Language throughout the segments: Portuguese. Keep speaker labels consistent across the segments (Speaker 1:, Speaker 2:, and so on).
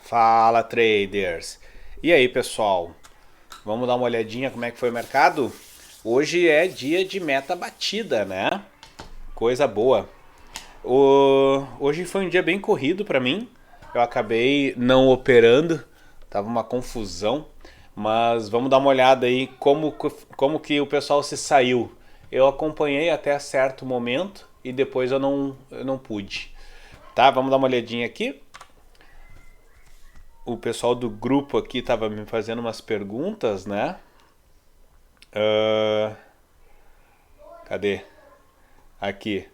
Speaker 1: Fala, traders! E aí, pessoal? Vamos dar uma olhadinha como é que foi o mercado? Hoje é dia de meta batida, né? Coisa boa. Hoje foi um dia bem corrido para mim. Eu acabei não operando, tava uma confusão. Mas vamos dar uma olhada aí como que o pessoal se saiu. Eu acompanhei até certo momento e depois eu não pude. Tá, vamos dar uma olhadinha aqui. O pessoal do grupo aqui estava me fazendo umas perguntas, né? Ah, cadê? Aqui.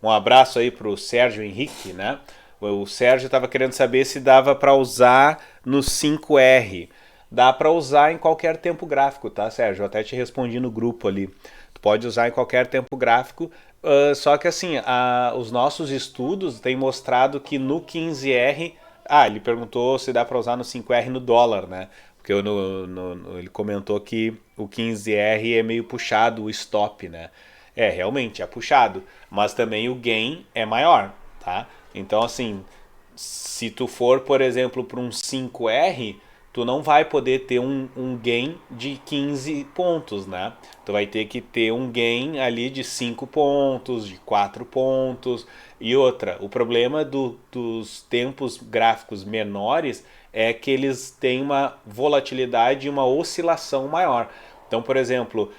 Speaker 1: Um abraço aí pro Sérgio Henrique, né? O Sérgio estava querendo saber se dava para usar no 5R. Dá para usar em qualquer tempo gráfico, tá, Sérgio? Eu até te respondi no grupo ali. Tu pode usar em qualquer tempo gráfico, só que assim, os nossos estudos têm mostrado que no 15R. Ele perguntou se dá para usar no 5R no dólar, né? Porque ele comentou que o 15R é meio puxado o stop, né? É, realmente é puxado, mas também o gain é maior, tá? Então, assim, se tu for, por exemplo, para um 5R, tu não vai poder ter um gain de 15 pontos, né? Tu vai ter que ter um gain ali de 5 pontos, de 4 pontos. E outra, o problema dos tempos gráficos menores é que eles têm uma volatilidade e uma oscilação maior. Então, por exemplo,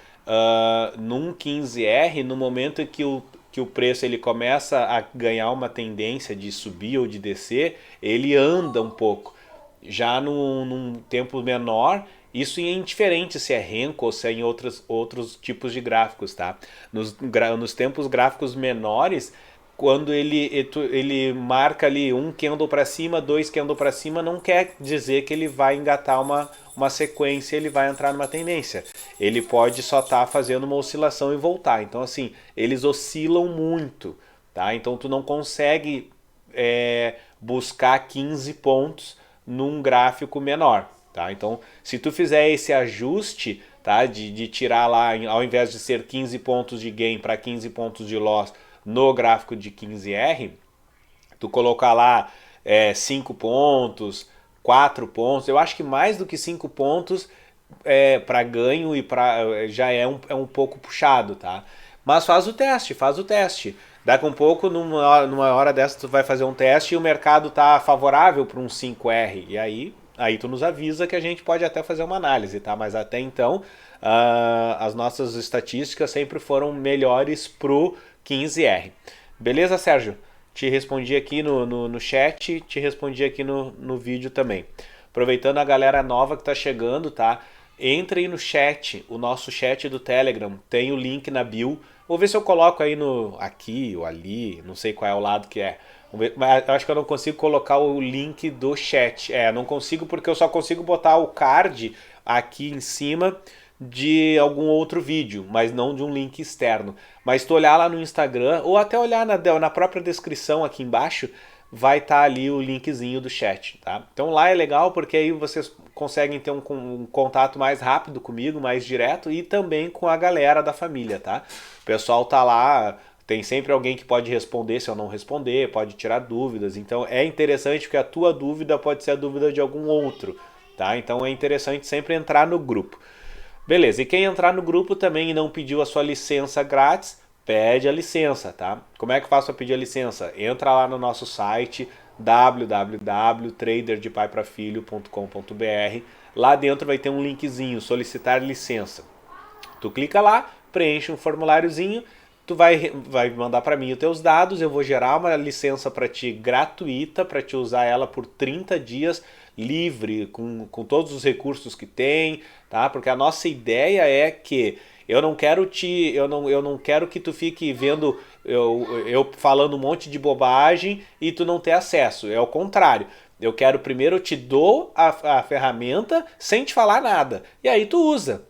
Speaker 1: num 15R, no momento em que o preço ele começa a ganhar uma tendência de subir ou de descer, ele anda um pouco. Já num tempo menor, isso é indiferente se é Renko ou se é em outros tipos de gráficos, tá? Nos tempos gráficos menores, quando ele marca ali um candle para cima, dois candle para cima, não quer dizer que ele vai engatar uma sequência, ele vai entrar numa tendência. Ele pode só estar fazendo uma oscilação e voltar. Então, assim, eles oscilam muito, tá? Então, tu não consegue buscar 15 pontos num gráfico menor, tá? Então, se tu fizer esse ajuste, tá, de tirar lá, ao invés de ser 15 pontos de gain para 15 pontos de loss no gráfico de 15R, tu colocar lá 5 pontos, 4 pontos, eu acho que mais do que 5 pontos para ganho e já é um pouco puxado, tá? Mas faz o teste. Daqui a um pouco, numa hora dessa, tu vai fazer um teste e o mercado tá favorável para um 5R. E aí tu nos avisa que a gente pode até fazer uma análise, tá? Mas até então, as nossas estatísticas sempre foram melhores pro 15R. Beleza, Sérgio? Te respondi aqui no chat, te respondi aqui no vídeo também. Aproveitando a galera nova que tá chegando, tá? Entre aí no chat, o nosso chat do Telegram, tem o link na bio. Vou ver se eu coloco aí aqui ou ali, não sei qual é o lado que é. Mas eu acho que eu não consigo colocar o link do chat. Não consigo porque eu só consigo botar o card aqui em cima de algum outro vídeo, mas não de um link externo. Mas se tu olhar lá no Instagram, ou até olhar na própria descrição aqui embaixo, vai estar ali o linkzinho do chat, tá? Então lá é legal porque aí vocês conseguem ter um contato mais rápido comigo, mais direto e também com a galera da família, tá? O pessoal tá lá, tem sempre alguém que pode responder se eu não responder, pode tirar dúvidas. Então é interessante porque a tua dúvida pode ser a dúvida de algum outro, tá? Então é interessante sempre entrar no grupo. Beleza, e quem entrar no grupo também e não pediu a sua licença grátis, pede a licença, tá? Como é que faço para pedir a licença? Entra lá no nosso site www.traderdepaiprafilho.com.br. Lá dentro vai ter um linkzinho, solicitar licença. Tu clica lá, preenche um formuláriozinho, tu vai mandar para mim os teus dados, eu vou gerar uma licença para ti gratuita, para te usar ela por 30 dias, livre, com todos os recursos que tem, tá? Porque a nossa ideia é que eu não quero que tu fique vendo eu falando um monte de bobagem e tu não ter acesso. É o contrário. Eu quero primeiro eu te dou a ferramenta sem te falar nada. E aí tu usa.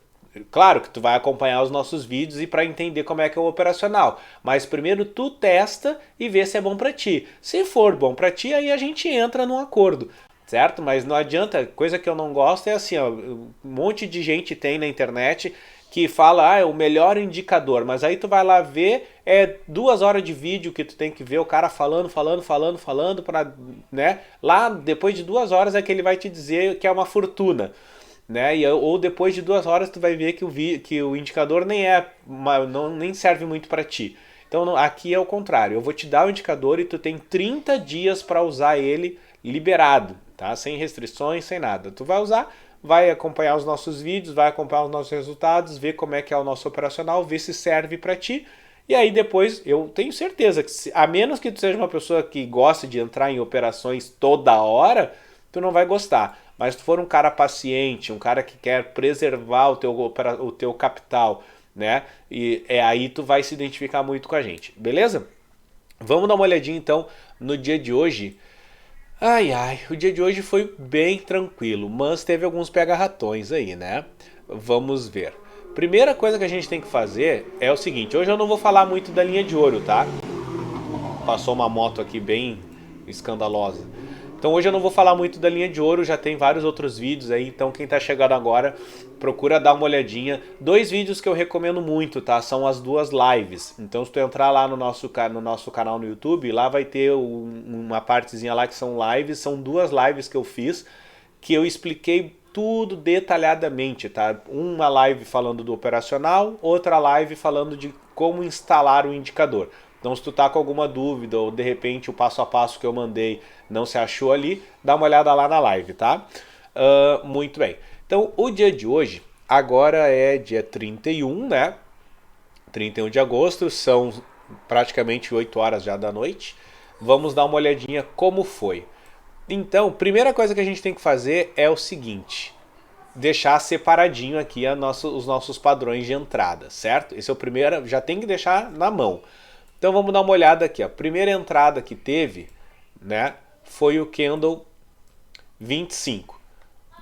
Speaker 1: Claro que tu vai acompanhar os nossos vídeos e para entender como é que é o operacional. Mas primeiro tu testa e vê se é bom para ti. Se for bom para ti, aí a gente entra num acordo, certo? Mas não adianta, coisa que eu não gosto é assim, ó, um monte de gente tem na internet que fala, é o melhor indicador, mas aí tu vai lá ver, é 2 horas de vídeo que tu tem que ver o cara falando, para, né? Lá, depois de 2 horas é que ele vai te dizer que é uma fortuna, né? Ou depois de 2 horas tu vai ver que o indicador nem serve muito para ti. Então aqui é o contrário, eu vou te dar o indicador e tu tem 30 dias para usar ele liberado, tá? Sem restrições, sem nada. Tu vai usar, vai acompanhar os nossos vídeos, vai acompanhar os nossos resultados, ver como é que é o nosso operacional, ver se serve para ti. E aí depois, eu tenho certeza que, a menos que tu seja uma pessoa que goste de entrar em operações toda hora, tu não vai gostar. Mas se tu for um cara paciente, um cara que quer preservar o teu capital, né? E aí tu vai se identificar muito com a gente, beleza? Vamos dar uma olhadinha então no dia de hoje. O dia de hoje foi bem tranquilo, mas teve alguns pega-ratões aí, né? Vamos ver. Primeira coisa que a gente tem que fazer é o seguinte, hoje eu não vou falar muito da linha de ouro, tá? Passou uma moto aqui bem escandalosa. Então hoje eu não vou falar muito da linha de ouro, já tem vários outros vídeos aí, então quem tá chegando agora, procura dar uma olhadinha. 2 vídeos que eu recomendo muito, tá? São as 2 lives. Então se tu entrar lá no nosso canal no YouTube, lá vai ter uma partezinha lá que são lives, são 2 lives que eu fiz, que eu expliquei tudo detalhadamente, tá? Uma live falando do operacional, outra live falando de como instalar o indicador. Então se tu tá com alguma dúvida ou de repente o passo a passo que eu mandei não se achou ali, dá uma olhada lá na live, tá? Muito bem. Então o dia de hoje, agora é dia 31, né? 31 de agosto, são praticamente 8 horas já da noite. Vamos dar uma olhadinha como foi. Então, primeira coisa que a gente tem que fazer é o seguinte, deixar separadinho aqui os nossos padrões de entrada, certo? Esse é o primeiro, já tem que deixar na mão. Então vamos dar uma olhada aqui, a primeira entrada que teve, né, foi o Candle 25.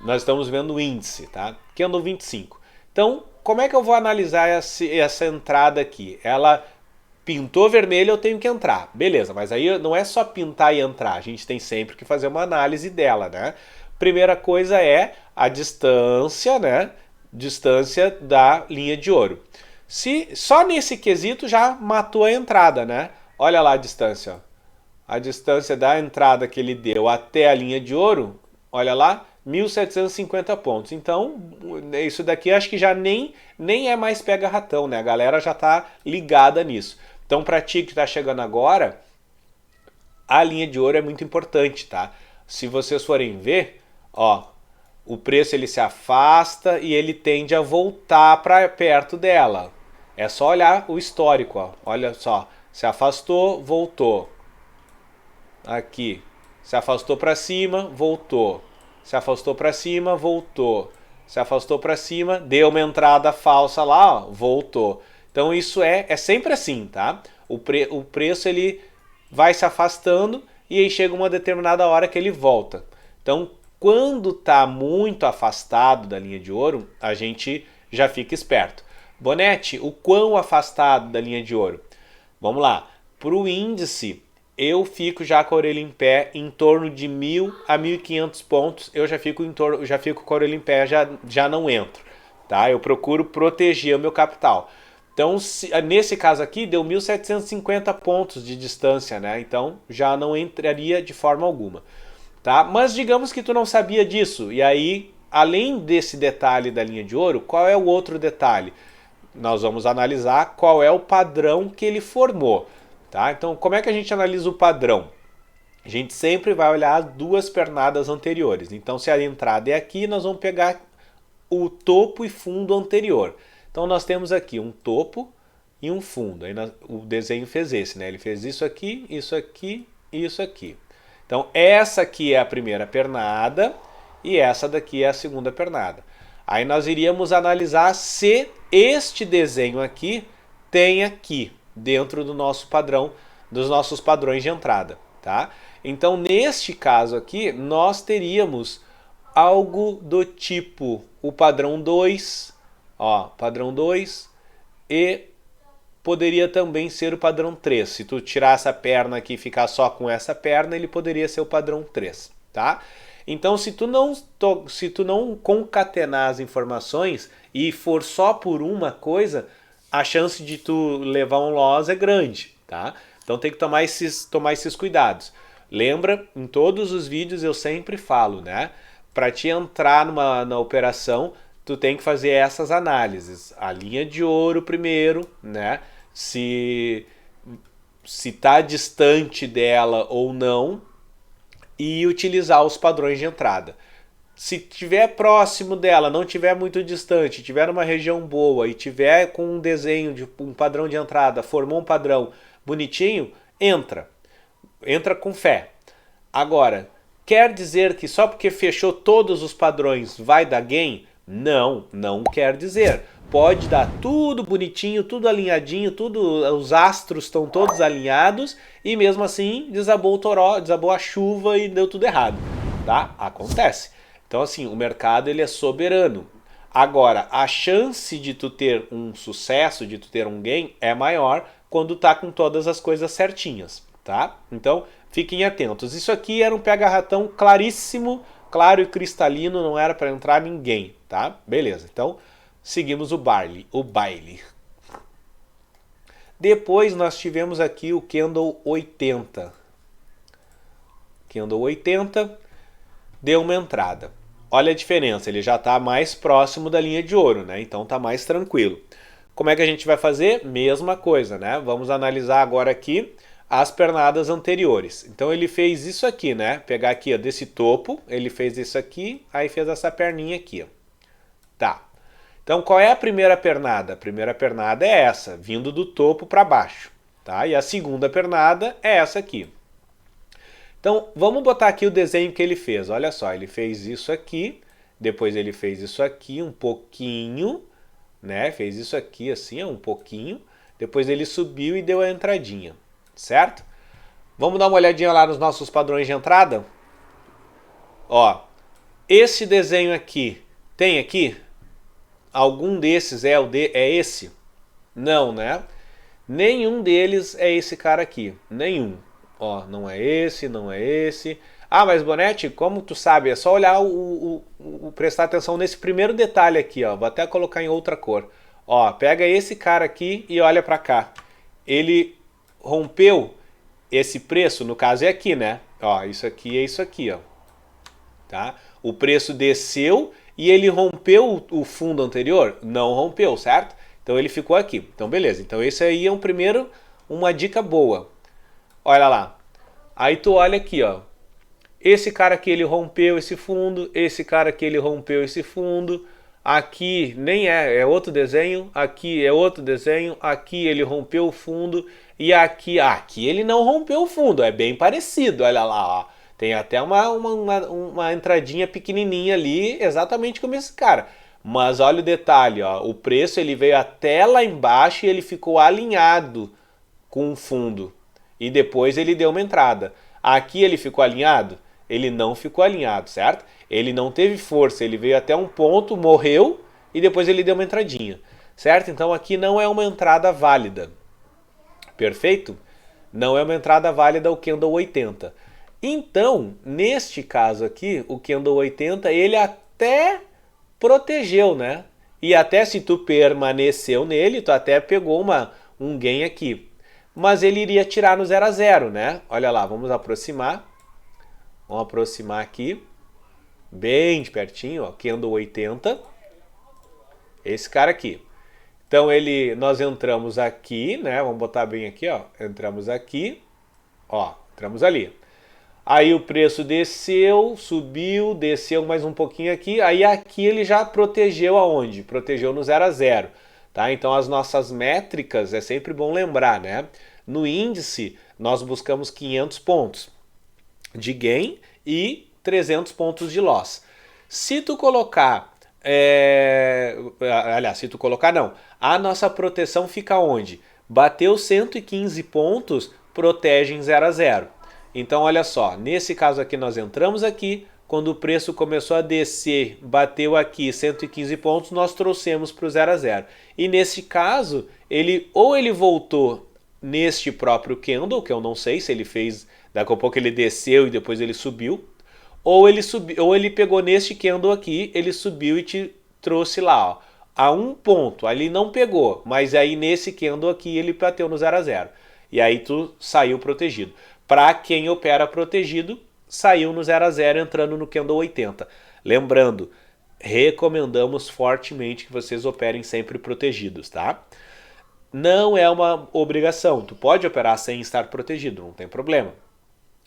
Speaker 1: Nós estamos vendo o índice, tá? Candle 25. Então, como é que eu vou analisar essa entrada aqui? Ela pintou vermelho, eu tenho que entrar. Beleza, mas aí não é só pintar e entrar, a gente tem sempre que fazer uma análise dela, né? Primeira coisa é a distância, né? Distância da linha de ouro. Se só nesse quesito já matou a entrada, né? Olha lá a distância, ó. A distância da entrada que ele deu até a linha de ouro, olha lá, 1.750 pontos. Então, isso daqui acho que já nem é mais pega-ratão, né? A galera já tá ligada nisso. Então, para ti que tá chegando agora, a linha de ouro é muito importante, tá? Se vocês forem ver, ó, o preço ele se afasta e ele tende a voltar para perto dela. É só olhar o histórico, ó. Olha só, se afastou, voltou. Aqui, se afastou para cima, voltou. Se afastou para cima, voltou. Se afastou para cima, deu uma entrada falsa lá, ó, voltou. Então isso é sempre assim, tá? O preço ele vai se afastando e aí chega uma determinada hora que ele volta. Então, quando está muito afastado da linha de ouro, a gente já fica esperto. Bonete, o quão afastado da linha de ouro? Vamos lá. Para o índice, eu fico já com a orelha em pé em torno de 1.000 a 1.500 pontos. Eu já fico com a orelha em pé, já não entro. Tá? Eu procuro proteger o meu capital. Então, nesse caso aqui, deu 1.750 pontos de distância, né? Então, já não entraria de forma alguma. Tá? Mas digamos que tu não sabia disso. E aí, além desse detalhe da linha de ouro, qual é o outro detalhe? Nós vamos analisar qual é o padrão que ele formou. Tá? Então, como é que a gente analisa o padrão? A gente sempre vai olhar as 2 pernadas anteriores. Então, se a entrada é aqui, nós vamos pegar o topo e fundo anterior. Então, nós temos aqui um topo e um fundo. Aí o desenho fez esse, né? Ele fez isso aqui, isso aqui e isso aqui. Então, essa aqui é a primeira pernada e essa daqui é a segunda pernada. Aí nós iríamos analisar se este desenho aqui tem aqui, dentro do nosso padrão, dos nossos padrões de entrada, tá? Então, neste caso aqui, nós teríamos algo do tipo o padrão 2, ó, padrão 2 e poderia também ser o padrão 3. Se tu tirar essa perna aqui e ficar só com essa perna, ele poderia ser o padrão 3, tá? Então, se tu não concatenar as informações e for só por uma coisa, a chance de tu levar um loss é grande, tá? Então tem que tomar esses cuidados. Lembra, em todos os vídeos eu sempre falo, né? Para te entrar na operação, tu tem que fazer essas análises. A linha de ouro primeiro, né? Se tá distante dela ou não, e utilizar os padrões de entrada. Se tiver próximo dela, não tiver muito distante, tiver numa região boa e tiver com um desenho de um padrão de entrada, formou um padrão bonitinho, entra com fé. Agora, quer dizer que só porque fechou todos os padrões vai dar gain? Não quer dizer. Pode dar tudo bonitinho, tudo alinhadinho, os astros estão todos alinhados e mesmo assim desabou o toró, desabou a chuva e deu tudo errado, tá? Acontece. Então assim, o mercado ele é soberano. Agora, a chance de tu ter um sucesso, de tu ter um gain é maior quando tá com todas as coisas certinhas, tá? Então, fiquem atentos. Isso aqui era um pega-ratão claríssimo, claro e cristalino, não era para entrar ninguém, tá? Beleza, então seguimos o baile. Depois nós tivemos aqui o Candle 80. Candle 80 deu uma entrada. Olha a diferença, ele já está mais próximo da linha de ouro, né? Então está mais tranquilo. Como é que a gente vai fazer? Mesma coisa, né? Vamos analisar agora aqui as pernadas anteriores. Então ele fez isso aqui, né? Pegar aqui, ó, desse topo, ele fez isso aqui, aí fez essa perninha aqui, ó. Tá. Então qual é a primeira pernada? A primeira pernada é essa, vindo do topo para baixo, tá? E a segunda pernada é essa aqui. Então vamos botar aqui o desenho que ele fez. Olha só, ele fez isso aqui, depois ele fez isso aqui um pouquinho, né? Fez isso aqui assim, um pouquinho, depois ele subiu e deu a entradinha, certo? Vamos dar uma olhadinha lá nos nossos padrões de entrada? Ó, esse desenho aqui, tem aqui? Algum desses é esse? Não, né? Nenhum deles é esse cara aqui. Nenhum. Ó, não é esse, não é esse. Ah, mas Bonetti, como tu sabe? É só olhar prestar atenção nesse primeiro detalhe aqui, ó. Vou até colocar em outra cor. Ó, pega esse cara aqui e olha pra cá. Ele rompeu esse preço, no caso é aqui, né? Ó, isso aqui é isso aqui, ó. Tá? O preço desceu e ele rompeu o fundo anterior? Não rompeu, certo? Então ele ficou aqui. Então beleza. Então esse aí é uma dica boa. Olha lá. Aí tu olha aqui, ó. Esse cara aqui ele rompeu esse fundo, esse cara aqui ele rompeu esse fundo. Aqui nem é outro desenho, aqui é outro desenho, aqui ele rompeu o fundo e aqui ele não rompeu o fundo, é bem parecido, olha lá, ó. Tem até uma entradinha pequenininha ali, exatamente como esse cara. Mas olha o detalhe, ó, o preço ele veio até lá embaixo e ele ficou alinhado com o fundo. E depois ele deu uma entrada. Aqui ele ficou alinhado? Ele não ficou alinhado, certo? Ele não teve força, ele veio até um ponto, morreu e depois ele deu uma entradinha, certo? Então aqui não é uma entrada válida. Perfeito? Não é uma entrada válida o Candle 80. Então, neste caso aqui, o Candle 80, ele até protegeu, né? E até se tu permaneceu nele, tu até pegou um gain aqui. Mas ele iria tirar no 0 a 0, né? Olha lá, vamos aproximar. Vamos aproximar aqui. Bem de pertinho, ó, Candle 80. Esse cara aqui. Então nós entramos aqui, né? Vamos botar bem aqui, ó. Entramos aqui, ó, entramos ali. Aí o preço desceu, subiu, desceu mais um pouquinho aqui. Aí aqui ele já protegeu aonde? Protegeu no 0 a 0. Tá? Então as nossas métricas, é sempre bom lembrar, né? No índice, nós buscamos 500 pontos de gain e 300 pontos de loss. Se tu colocar... aliás, se tu colocar não. A nossa proteção fica onde? Bateu 115 pontos, protege em 0 a 0. Então, olha só, nesse caso aqui nós entramos aqui, quando o preço começou a descer, bateu aqui 115 pontos, nós trouxemos para o 0 a 0. E nesse caso, ele voltou neste próprio candle, que eu não sei se ele fez, daqui a pouco ele desceu e depois ele subiu, ou ele subiu, ou ele pegou neste candle aqui, ele subiu e te trouxe lá, ó, a um ponto. Ali não pegou, mas aí nesse candle aqui ele bateu no 0 a 0. E aí tu saiu protegido. Para quem opera protegido, saiu no 0 a 0 entrando no candle 80. Lembrando, recomendamos fortemente que vocês operem sempre protegidos, tá? Não é uma obrigação, tu pode operar sem estar protegido, não tem problema.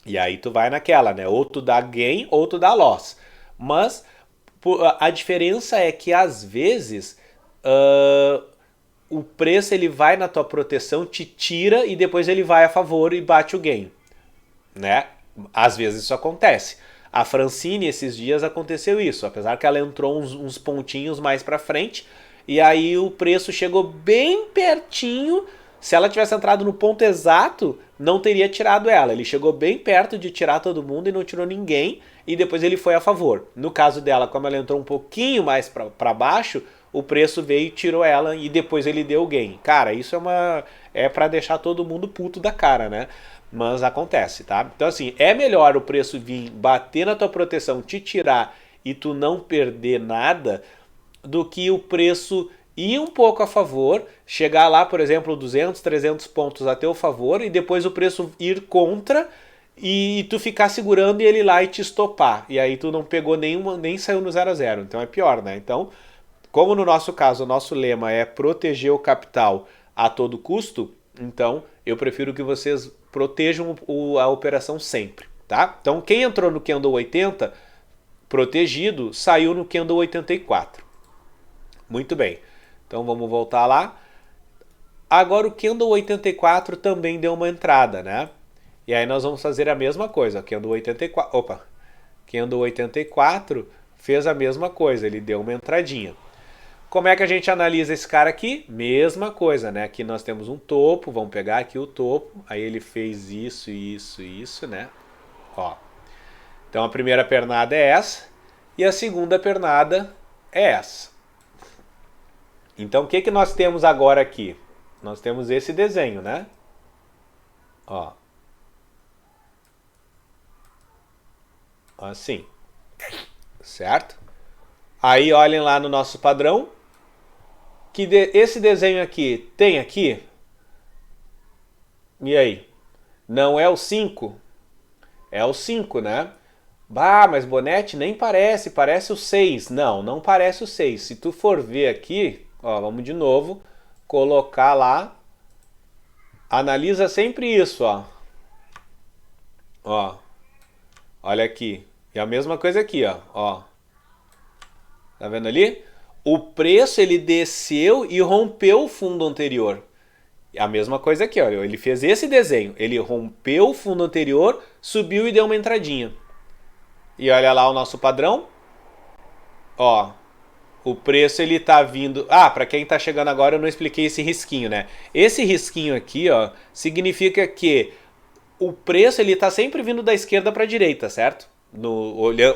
Speaker 1: E aí tu vai naquela, né? Ou tu dá gain ou tu dá loss. Mas a diferença é que às vezes o preço ele vai na tua proteção, te tira e depois ele vai a favor e bate o gain, né? Às vezes isso acontece. A Francine esses dias aconteceu isso, apesar que ela entrou uns pontinhos mais pra frente e aí o preço chegou bem pertinho. Se ela tivesse entrado no ponto exato, não teria tirado ela. Ele chegou bem perto de tirar todo mundo e não tirou ninguém. E depois ele foi a favor. No caso dela, como ela entrou um pouquinho mais para baixo, o preço veio e tirou ela e depois ele deu o gain. Cara, isso é para deixar todo mundo puto da cara, né? Mas acontece, tá? Então assim, é melhor o preço vir bater na tua proteção, te tirar e tu não perder nada, do que o preço ir um pouco a favor, chegar lá, por exemplo, 200, 300 pontos a teu favor e depois o preço ir contra e tu ficar segurando e ele lá e te estopar. E aí tu não pegou nenhuma, nem saiu no 0 a 0. Então é pior, né? Então, como no nosso caso, o nosso lema é proteger o capital a todo custo, então eu prefiro que vocês protejam a operação sempre, tá? Então quem entrou no candle 80 protegido, saiu no candle 84. Muito bem. Então vamos voltar lá. Agora o candle 84 também deu uma entrada, né? E aí nós vamos fazer a mesma coisa. Candle 84, Candle 84 fez a mesma coisa, ele deu uma entradinha. Como é que a gente analisa esse cara aqui? Mesma coisa, né? Aqui nós temos um topo, vamos pegar aqui o topo. Aí ele fez isso, isso, isso, né? Ó. Então a primeira pernada é essa e a segunda pernada é essa. Então o que nós temos agora aqui? Nós temos esse desenho, né? Ó. Assim. Certo? Aí olhem lá no nosso padrão. Que esse desenho aqui tem aqui. E aí? Não é o 5? É o 5, né? Bah, mas Bonetti nem parece, parece o 6. Não, não parece o 6. Se tu for ver aqui, ó, vamos de novo, colocar lá. Analisa sempre isso, ó. Ó. Olha aqui. E a mesma coisa aqui, ó. Tá vendo ali? O preço ele desceu e rompeu o fundo anterior. A mesma coisa aqui, ó. Ele fez esse desenho. Ele rompeu o fundo anterior, subiu e deu uma entradinha. E olha lá o nosso padrão. Ó. O preço ele tá vindo... Ah, para quem tá chegando agora eu não expliquei esse risquinho, né? Esse risquinho aqui, ó, significa que o preço ele tá sempre vindo da esquerda para a direita, certo?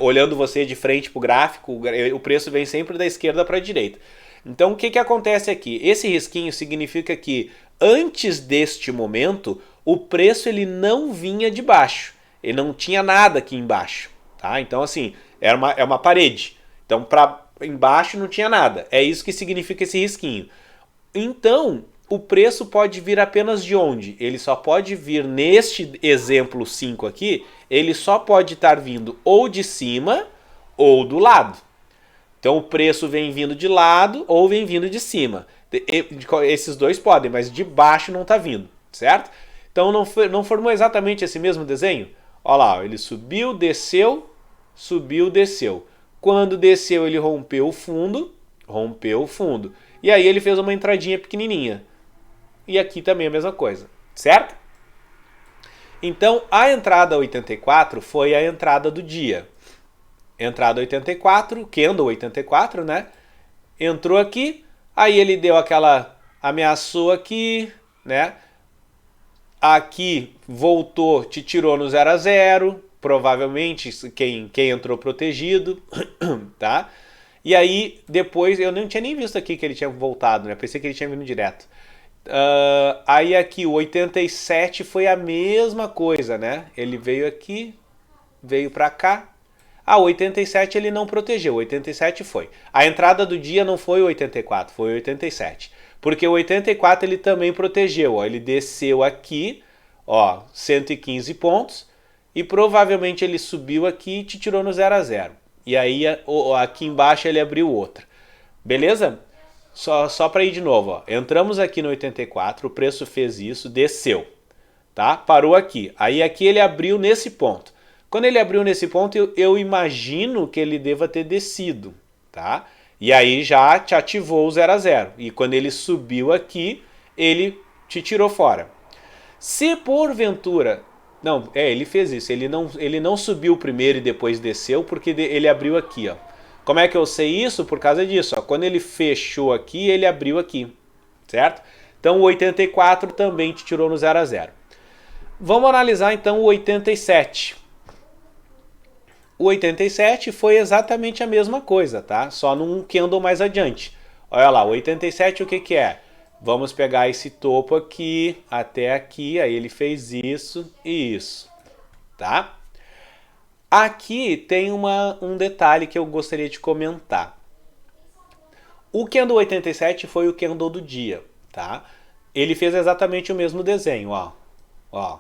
Speaker 1: Olhando você de frente pro gráfico, o preço vem sempre da esquerda para a direita. Então o que acontece aqui? Esse risquinho significa que antes deste momento o preço ele não vinha de baixo, ele não tinha nada aqui embaixo, tá? Então assim, é uma parede. Então para embaixo não tinha nada. É isso que significa esse risquinho. Então o preço pode vir apenas de onde? Ele só pode vir neste exemplo 5 aqui, ele só pode estar vindo ou de cima ou do lado. Então o preço vem vindo de lado ou vem vindo de cima. Esses dois podem, mas de baixo não está vindo, certo? Então não formou exatamente esse mesmo desenho? Olha lá, ele subiu, desceu, desceu. Quando desceu ele rompeu o fundo. E aí ele fez uma entradinha pequenininha. E aqui também a mesma coisa, certo? Então a entrada 84 foi a entrada do dia. Entrada 84, candle 84, né? Entrou aqui, aí ele deu aquela... ameaçou aqui, né? Aqui voltou, te tirou no 0 a 0, provavelmente quem entrou protegido, tá? E aí depois, eu não tinha nem visto aqui que ele tinha voltado, né? Pensei que ele tinha vindo direto. Aí aqui o 87 foi a mesma coisa, né? Ele veio aqui, veio pra cá. Ah, o 87 ele não protegeu, o 87 foi. A entrada do dia não foi o 84, foi o 87. Porque o 84 ele também protegeu, ó, ele desceu aqui, ó, 115 pontos, e provavelmente ele subiu aqui e te tirou no 0 a 0. E aí aqui embaixo ele abriu outra. Beleza? Só para ir de novo, ó. Entramos aqui no 84, o preço fez isso, desceu, tá? Parou aqui. Aí aqui ele abriu nesse ponto. Quando ele abriu nesse ponto, eu imagino que ele deva ter descido, tá? E aí já te ativou o 0 a 0. E quando ele subiu aqui, ele te tirou fora. Se porventura... Não, ele fez isso. Ele não subiu primeiro e depois desceu, porque ele abriu aqui, ó. Como é que eu sei isso? Por causa disso, ó. Quando ele fechou aqui, ele abriu aqui, certo? Então o 84 também te tirou no 0 a 0. Vamos analisar então o 87. O 87 foi exatamente a mesma coisa, tá? Só num candle mais adiante. Olha lá, o 87 o que que é? Vamos pegar esse topo aqui até aqui, aí ele fez isso e isso, tá? Aqui tem um detalhe que eu gostaria de comentar. O candle 87 foi o candle do dia, tá? Ele fez exatamente o mesmo desenho, ó. Ó.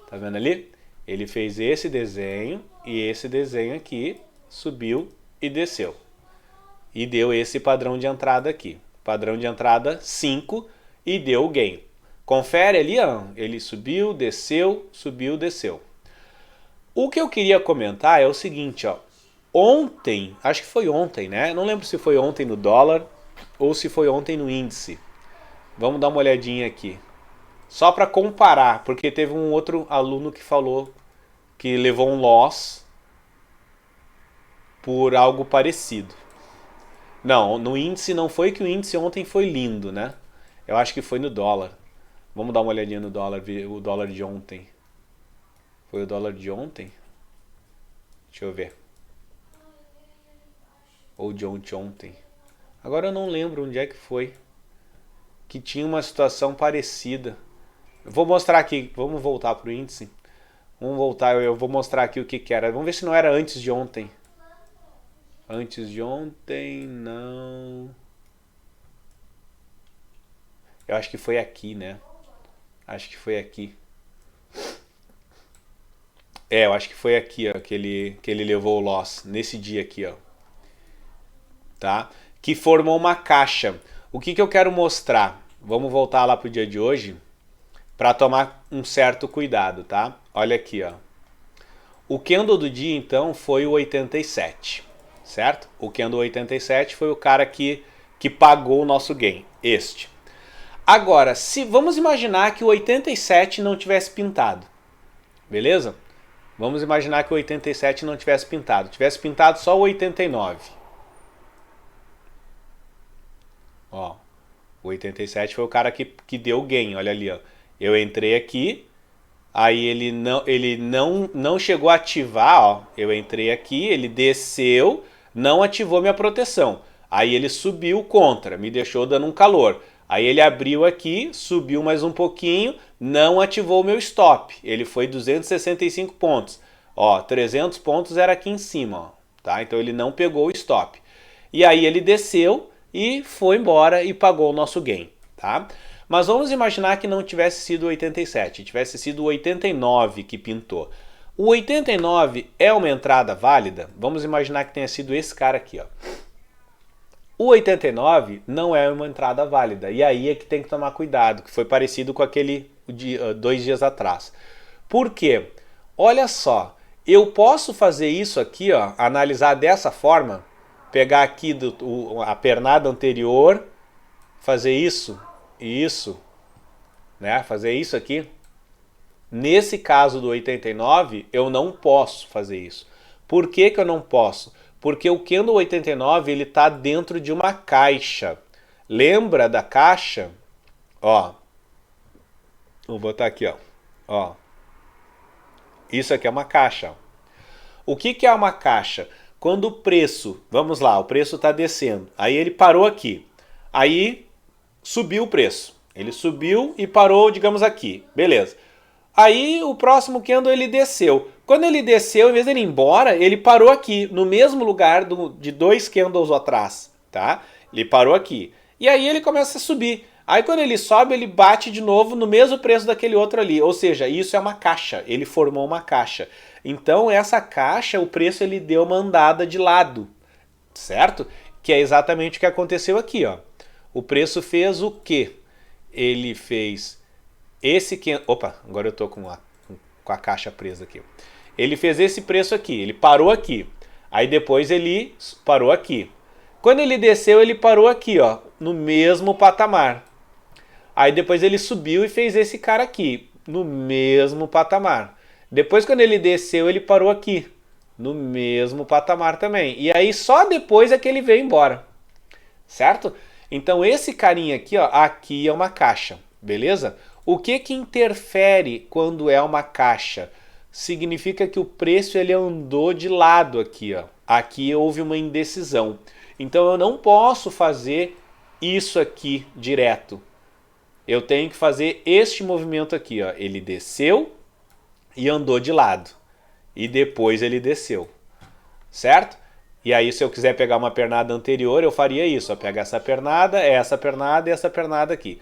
Speaker 1: Tá vendo ali? Ele fez esse desenho e esse desenho aqui, subiu e desceu. E deu esse padrão de entrada aqui. Padrão de entrada 5 e deu o gain. Confere ali, ó. Ele subiu, desceu, subiu, desceu. O que eu queria comentar é o seguinte, ó. Ontem, acho que foi ontem, né? Não lembro se foi ontem no dólar ou se foi ontem no índice. Vamos dar uma olhadinha aqui. Só para comparar, porque teve um outro aluno que falou que levou um loss por algo parecido. Não, no índice não foi, que o índice ontem foi lindo, né? Eu acho que foi no dólar. Vamos dar uma olhadinha no dólar, o dólar de ontem. Foi o dólar de ontem? Deixa eu ver. Ou de ontem. Agora eu não lembro onde é que foi. Que tinha uma situação parecida. Eu vou mostrar aqui, vamos voltar para o índice. Vamos voltar, eu vou mostrar aqui o que que era. Vamos ver se não era antes de ontem. Antes de ontem, não. Eu acho que foi aqui, né? Acho que foi aqui. Eu acho que foi aqui, ó, que ele levou o loss. Nesse dia aqui, ó. Tá? Que formou uma caixa. O que que eu quero mostrar? Vamos voltar lá pro dia de hoje para tomar um certo cuidado, tá? Olha aqui, ó. O candle do dia, então, foi o 87, certo? O candle 87 foi o cara que pagou o nosso gain, este. Agora, vamos imaginar que o 87 não tivesse pintado, beleza? Vamos imaginar que o 87 não tivesse pintado só o 89. Ó, o 87 foi o cara que deu o gain, olha ali, ó. Eu entrei aqui, aí ele não chegou a ativar, ó. Eu entrei aqui, ele desceu, não ativou minha proteção. Aí ele subiu contra, me deixou dando um calor. Aí ele abriu aqui, subiu mais um pouquinho, não ativou o meu stop. Ele foi 265 pontos. Ó, 300 pontos era aqui em cima, ó, tá? Então ele não pegou o stop. E aí ele desceu e foi embora e pagou o nosso gain, tá? Mas vamos imaginar que não tivesse sido o 87, tivesse sido o 89 que pintou. O 89 é uma entrada válida? Vamos imaginar que tenha sido esse cara aqui, ó. O 89 não é uma entrada válida, e aí é que tem que tomar cuidado, que foi parecido com aquele 2 dias atrás. Por quê? Olha só, eu posso fazer isso aqui, ó, analisar dessa forma, pegar aqui a pernada anterior, fazer isso e isso, né? Fazer isso aqui. Nesse caso do 89, eu não posso fazer isso. Por que que eu não posso? Porque o candle 89 ele está dentro de uma caixa. Lembra da caixa? Ó, vou botar aqui, ó. Ó, isso aqui é uma caixa. O que que é uma caixa? Quando o preço, vamos lá, o preço está descendo. Aí ele parou aqui. Aí subiu o preço. Ele subiu e parou, digamos, aqui. Beleza. Aí o próximo candle ele desceu. Quando ele desceu, em vez de ele ir embora, ele parou aqui, no mesmo lugar de 2 candles atrás, tá? Ele parou aqui. E aí ele começa a subir. Aí quando ele sobe, ele bate de novo no mesmo preço daquele outro ali. Ou seja, isso é uma caixa. Ele formou uma caixa. Então essa caixa, o preço ele deu uma andada de lado, certo? Que é exatamente o que aconteceu aqui, ó. O preço fez o quê? Ele fez esse... Opa, agora eu tô com a caixa presa aqui. Ele fez esse preço aqui, ele parou aqui. Aí depois ele parou aqui. Quando ele desceu, ele parou aqui, ó, no mesmo patamar. Aí depois ele subiu e fez esse cara aqui, no mesmo patamar. Depois quando ele desceu, ele parou aqui, no mesmo patamar também. E aí só depois é que ele veio embora. Certo? Então esse carinha aqui, ó, aqui é uma caixa, beleza? O que que interfere quando é uma caixa? Significa que o preço ele andou de lado aqui, ó. Aqui houve uma indecisão. Então eu não posso fazer isso aqui direto. Eu tenho que fazer este movimento aqui, ó. Ele desceu e andou de lado. E depois ele desceu. Certo? E aí se eu quiser pegar uma pernada anterior, eu faria isso. Eu pego essa pernada e essa pernada aqui.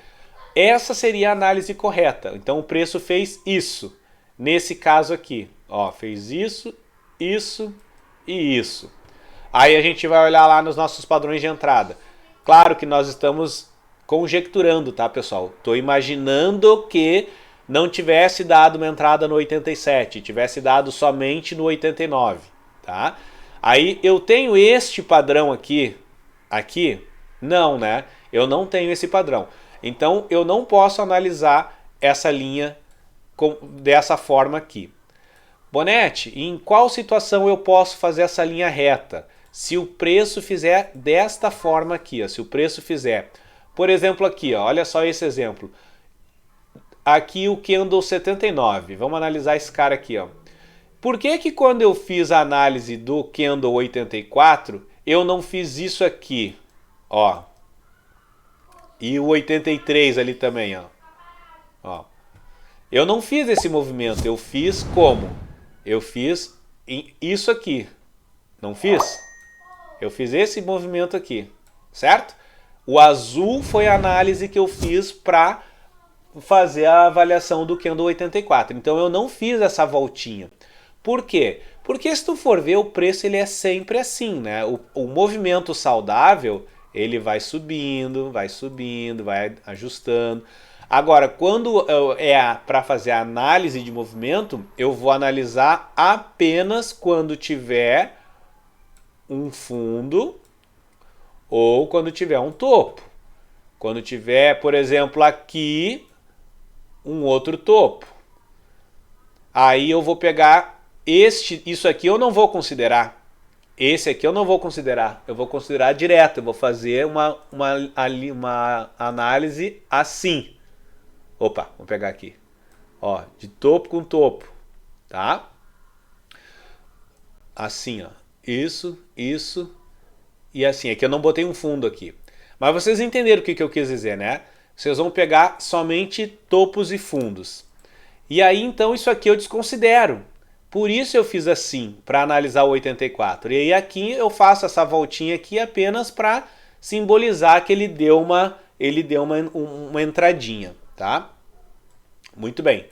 Speaker 1: Essa seria a análise correta. Então o preço fez isso. Nesse caso aqui, ó, fez isso, isso e isso. Aí a gente vai olhar lá nos nossos padrões de entrada. Claro que nós estamos conjecturando, tá, pessoal? Estou imaginando que não tivesse dado uma entrada no 87, tivesse dado somente no 89, tá? Aí eu tenho este padrão aqui, não, né? Eu não tenho esse padrão. Então eu não posso analisar essa linha dessa forma aqui. Bonete, em qual situação eu posso fazer essa linha reta? Se o preço fizer desta forma aqui, ó, se o preço fizer, por exemplo aqui, ó, olha só esse exemplo. Aqui o candle 79, vamos analisar esse cara aqui, ó. Por que que quando eu fiz a análise do candle 84, eu não fiz isso aqui, ó. E o 83 ali também, ó. Ó. Eu não fiz esse movimento, eu fiz como? Eu fiz isso aqui, não fiz? Eu fiz esse movimento aqui, certo? O azul foi a análise que eu fiz para fazer a avaliação do candle 84. Então eu não fiz essa voltinha. Por quê? Porque se tu for ver, o preço ele é sempre assim, né? O movimento saudável, ele vai subindo, vai ajustando. Agora, quando é para fazer a análise de movimento, eu vou analisar apenas quando tiver um fundo ou quando tiver um topo. Quando tiver, por exemplo, aqui um outro topo. Aí eu vou pegar isso aqui eu não vou considerar. Esse aqui eu não vou considerar. Eu vou considerar direto. Eu vou fazer uma análise assim. Opa, vou pegar aqui. Ó, de topo com topo, tá? Assim, ó. Isso e assim. Aqui eu não botei um fundo aqui. Mas vocês entenderam o que eu quis dizer, né? Vocês vão pegar somente topos e fundos. E aí, então, isso aqui eu desconsidero. Por isso eu fiz assim, para analisar o 84. E aí aqui eu faço essa voltinha aqui apenas para simbolizar que ele deu uma entradinha, tá? Muito bem.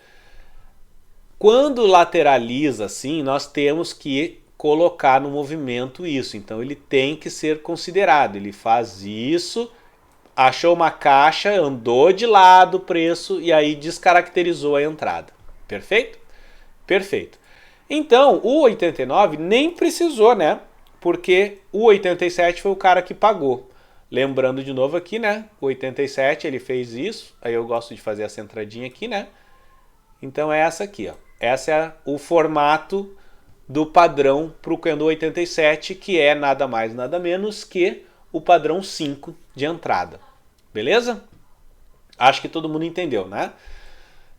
Speaker 1: Quando lateraliza assim, nós temos que colocar no movimento isso. Então ele tem que ser considerado. Ele faz isso, achou uma caixa, andou de lado o preço e aí descaracterizou a entrada. Perfeito? Perfeito. Então, o 89 nem precisou, né? Porque o 87 foi o cara que pagou. Lembrando de novo aqui, né? O 87 ele fez isso. Aí eu gosto de fazer essa entradinha aqui, né? Então é essa aqui, ó. Essa é o formato do padrão para o candle 87, que é nada mais nada menos que o padrão 5 de entrada. Beleza? Acho que todo mundo entendeu, né?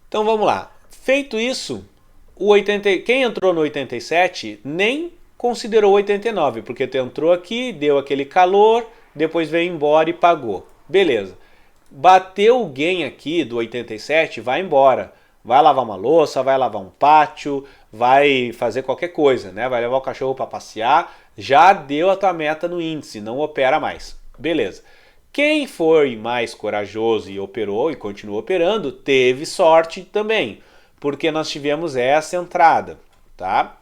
Speaker 1: Então vamos lá. Feito isso, quem entrou no 87 nem considerou o 89, porque tu entrou aqui, deu aquele calor, depois veio embora e pagou. Beleza. Bateu o gain aqui do 87, vai embora. Vai lavar uma louça, vai lavar um pátio, vai fazer qualquer coisa, né? Vai levar o cachorro para passear, já deu a tua meta no índice, não opera mais. Beleza. Quem foi mais corajoso e operou e continuou operando, teve sorte também, porque nós tivemos essa entrada, tá?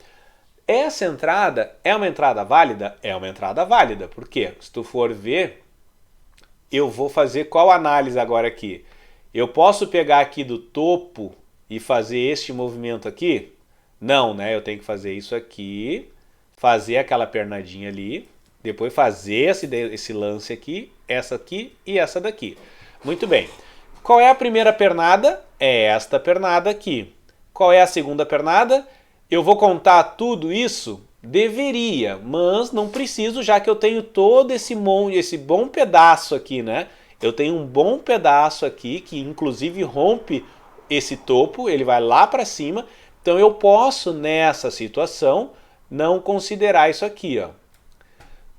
Speaker 1: Essa entrada é uma entrada válida? É uma entrada válida. Por quê? Se tu for ver, eu vou fazer qual análise agora aqui? Eu posso pegar aqui do topo e fazer este movimento aqui? Não, né? Eu tenho que fazer isso aqui, fazer aquela pernadinha ali, depois fazer esse lance aqui e essa daqui. Muito bem. Qual é a primeira pernada? É esta pernada aqui. Qual é a segunda pernada? Eu vou contar tudo isso? Deveria, mas não preciso, já que eu tenho todo esse bom pedaço aqui, né? Eu tenho um bom pedaço aqui que inclusive rompe esse topo, ele vai lá para cima. Então eu posso nessa situação não considerar isso aqui, ó.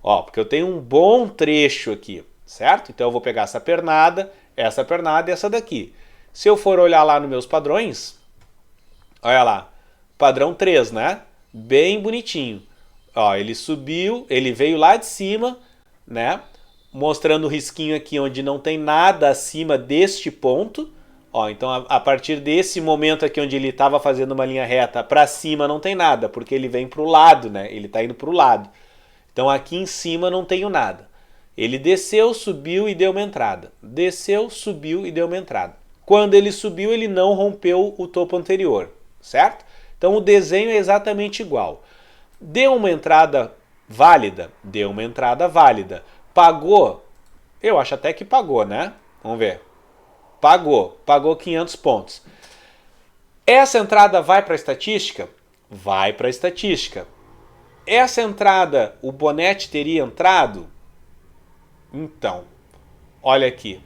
Speaker 1: Ó, porque eu tenho um bom trecho aqui, certo? Então eu vou pegar essa pernada e essa daqui. Se eu for olhar lá nos meus padrões, olha lá, padrão 3, né? Bem bonitinho. Ó, ele subiu, ele veio lá de cima, né? Mostrando o risquinho aqui onde não tem nada acima deste ponto. Ó, então a partir desse momento aqui onde ele estava fazendo uma linha reta para cima não tem nada, porque ele vem para o lado, né? Ele está indo para o lado. Então aqui em cima não tenho nada. Ele desceu, subiu e deu uma entrada. Desceu, subiu e deu uma entrada. Quando ele subiu, ele não rompeu o topo anterior, certo? Então o desenho é exatamente igual. Deu uma entrada válida? Deu uma entrada válida. Pagou? Eu acho até que pagou, né? Vamos ver. Pagou 500 pontos. Essa entrada vai para a estatística? Vai para a estatística. Essa entrada, o Bonete teria entrado? Então, olha aqui.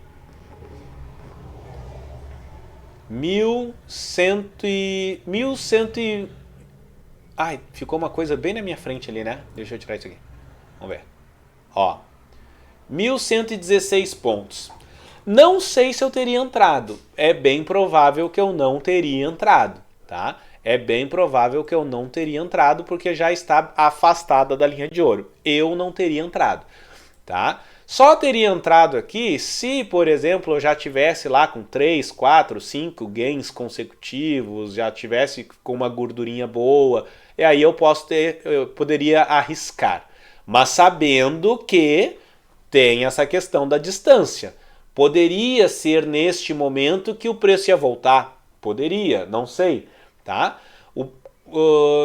Speaker 1: 1100 Ai, ficou uma coisa bem na minha frente ali, né? Deixa eu tirar isso aqui. Vamos ver. Ó. 1116 pontos. Não sei se eu teria entrado. É bem provável que eu não teria entrado, tá? É bem provável que eu não teria entrado porque já está afastada da linha de ouro. Eu não teria entrado, tá? Só teria entrado aqui se, por exemplo, eu já tivesse lá com 3, 4, 5 gains consecutivos, já tivesse com uma gordurinha boa, e aí eu poderia arriscar. Mas sabendo que tem essa questão da distância. Poderia ser neste momento que o preço ia voltar. Poderia, não sei, tá?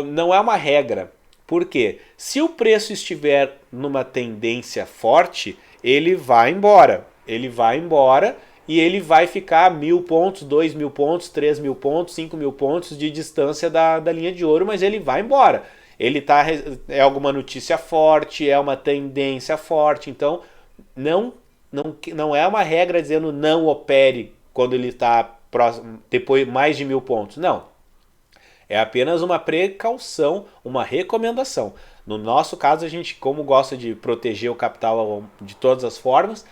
Speaker 1: Não é uma regra. Por quê? Se o preço estiver numa tendência forte, ele vai embora. Ele vai embora e ele vai ficar 1.000 pontos, 2.000 pontos, 3.000 pontos, 5.000 pontos de distância da linha de ouro, mas ele vai embora. É alguma notícia forte, é uma tendência forte, então não é uma regra dizendo não opere quando ele está depois mais de 1.000 pontos. Não. É apenas uma precaução, uma recomendação. No nosso caso, a gente, como gosta de proteger o capital de todas as formas,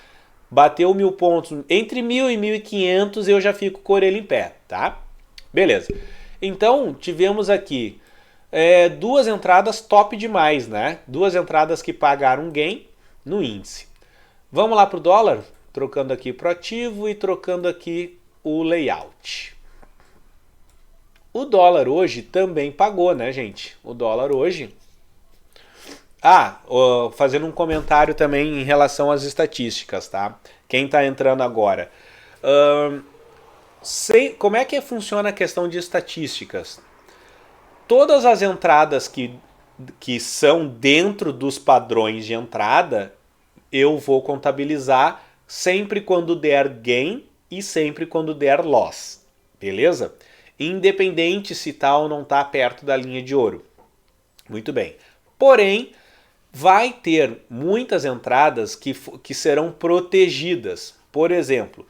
Speaker 1: bateu 1.000 pontos, entre 1.000 e 1.500 eu já fico com a orelha em pé, tá? Beleza. Então, tivemos aqui duas entradas top demais, né? Duas entradas que pagaram gain no índice. Vamos lá para o dólar, trocando aqui para o ativo e trocando aqui o layout. O dólar hoje também pagou, né, gente? O dólar hoje... fazendo um comentário também em relação às estatísticas, tá? Quem está entrando agora. Como é que funciona a questão de estatísticas? Todas as entradas que são dentro dos padrões de entrada, eu vou contabilizar sempre quando der gain e sempre quando der loss, beleza? Independente se tá ou não tá perto da linha de ouro. Muito bem. Porém, vai ter muitas entradas que serão protegidas. Por exemplo,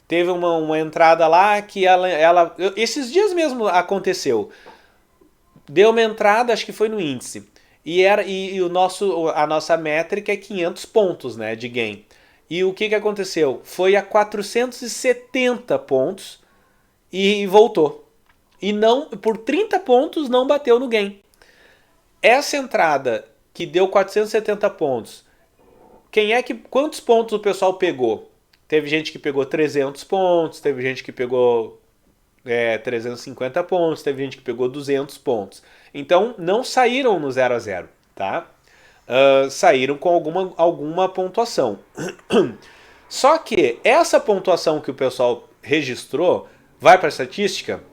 Speaker 1: teve uma entrada lá que ela... Esses dias mesmo aconteceu. Deu uma entrada, acho que foi no índice. E a nossa métrica é 500 pontos, né, de gain. E o que aconteceu? Foi a 470 pontos e voltou. E não, por 30 pontos não bateu no gain. Essa entrada que deu 470 pontos, quantos pontos o pessoal pegou? Teve gente que pegou 300 pontos, teve gente que pegou 350 pontos, teve gente que pegou 200 pontos. Então não saíram no 0 a 0, tá? Saíram com alguma pontuação. Só que essa pontuação que o pessoal registrou vai para a estatística?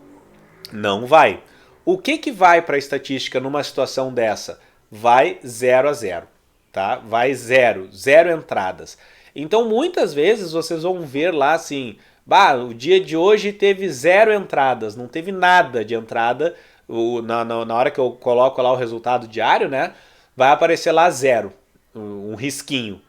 Speaker 1: Não vai. O que vai para a estatística numa situação dessa? Vai 0 a 0, tá? Vai zero entradas. Então muitas vezes vocês vão ver lá assim, o dia de hoje teve 0 entradas, não teve nada de entrada. Na hora que eu coloco lá o resultado diário, né, vai aparecer lá 0, um risquinho.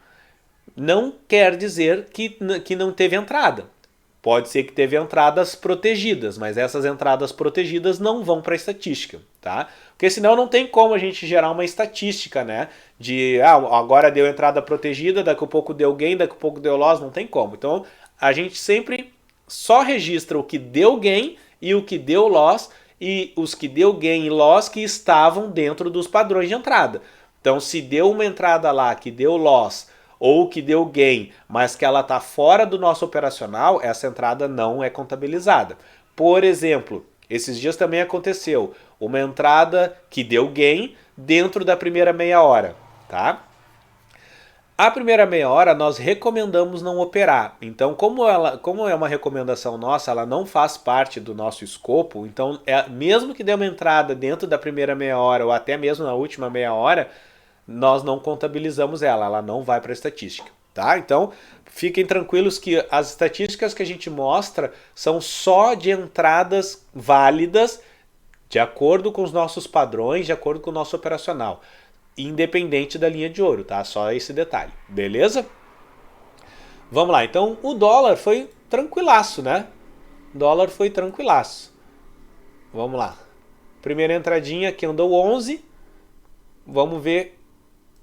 Speaker 1: Não quer dizer que não teve entrada. Pode ser que teve entradas protegidas, mas essas entradas protegidas não vão para a estatística, tá? Porque senão não tem como a gente gerar uma estatística, né? De, agora deu entrada protegida, daqui a pouco deu gain, daqui a pouco deu loss, não tem como. Então, a gente sempre só registra o que deu gain e o que deu loss, e os que deu gain e loss que estavam dentro dos padrões de entrada. Então, se deu uma entrada lá que deu loss, ou que deu gain, mas que ela está fora do nosso operacional, essa entrada não é contabilizada. Por exemplo, esses dias também aconteceu uma entrada que deu gain dentro da primeira meia hora, tá? A primeira meia hora nós recomendamos não operar. Então, como é uma recomendação nossa, ela não faz parte do nosso escopo, então mesmo que dê uma entrada dentro da primeira meia hora ou até mesmo na última meia hora, nós não contabilizamos ela não vai para a estatística, tá? Então, fiquem tranquilos que as estatísticas que a gente mostra são só de entradas válidas, de acordo com os nossos padrões, de acordo com o nosso operacional, independente da linha de ouro, tá? Só esse detalhe, beleza? Vamos lá, então o dólar foi tranquilaço, né? O dólar foi tranquilaço. Vamos lá. Primeira entradinha que andou 11. Vamos ver.